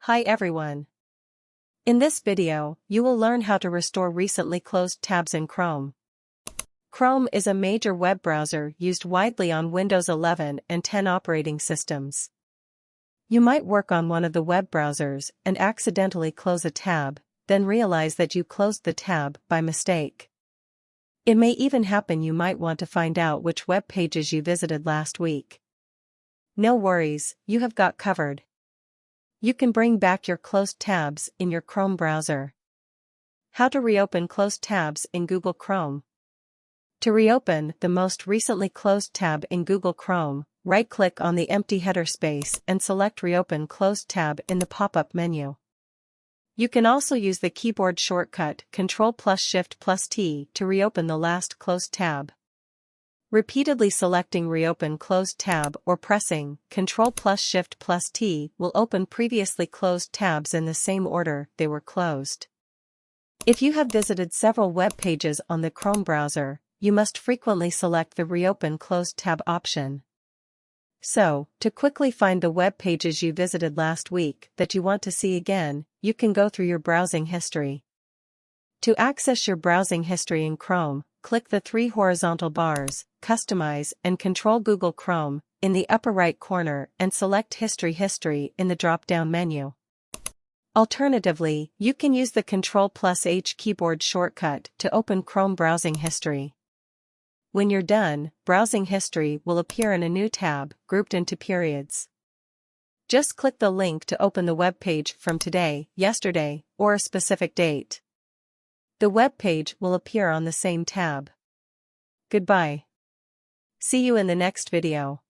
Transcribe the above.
Hi everyone. In this video, you will learn how to restore recently closed tabs in Chrome. Chrome is a major web browser used widely on Windows 11 and 10 operating systems. You might work on one of the web browsers and accidentally close a tab, then realize that you closed the tab by mistake. It may even happen you might want to find out which web pages you visited last week. No worries, you have got covered. You can bring back your closed tabs in your Chrome browser. How to reopen closed tabs in Google Chrome. To reopen the most recently closed tab in Google Chrome, right-click on the empty header space and select Reopen Closed tab in the pop-up menu. You can also use the keyboard shortcut Ctrl+Shift+T to reopen the last closed tab. Repeatedly selecting Reopen Closed tab or pressing Ctrl+Shift+T will open previously closed tabs in the same order they were closed. If you have visited several web pages on the Chrome browser, you must frequently select the Reopen Closed tab option. So, to quickly find the web pages you visited last week that you want to see again, you can go through your browsing history. To access your browsing history in Chrome, click the three horizontal bars, Customize and Control Google Chrome, in the upper right corner and select History in the drop-down menu. Alternatively, you can use the Ctrl+H keyboard shortcut to open Chrome browsing history. When you're done, browsing history will appear in a new tab, grouped into periods. Just click the link to open the web page from today, yesterday, or a specific date. The web page will appear on the same tab. Goodbye. See you in the next video.